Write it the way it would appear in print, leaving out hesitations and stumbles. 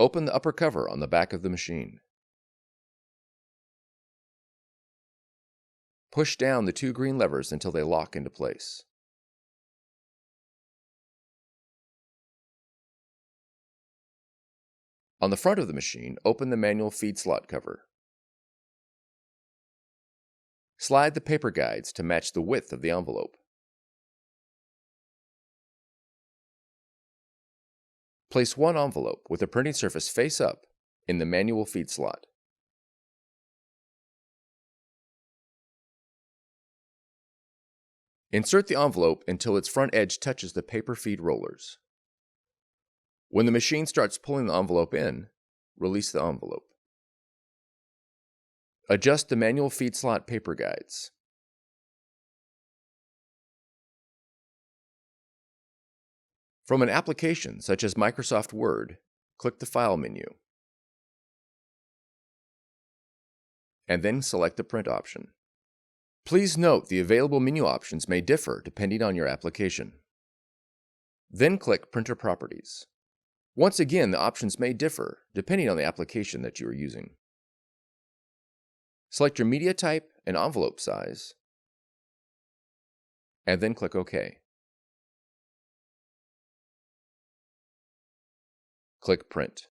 Open the upper cover on the back of the machine. Push down the two green levers until they lock into place. On the front of the machine, open the manual feed slot cover. Slide the paper guides to match the width of the envelope. Place one envelope with the printing surface face up in the manual feed slot. Insert the envelope until its front edge touches the paper feed rollers. When the machine starts pulling the envelope in, release the envelope. Adjust the manual feed slot paper guides. From an application such as Microsoft Word, click the File menu, and then select the Print option. Please note the available menu options may differ depending on your application. Then click Printer Properties. Once again, the options may differ depending on the application that you are using. Select your media type and envelope size, and then click OK. Click Print.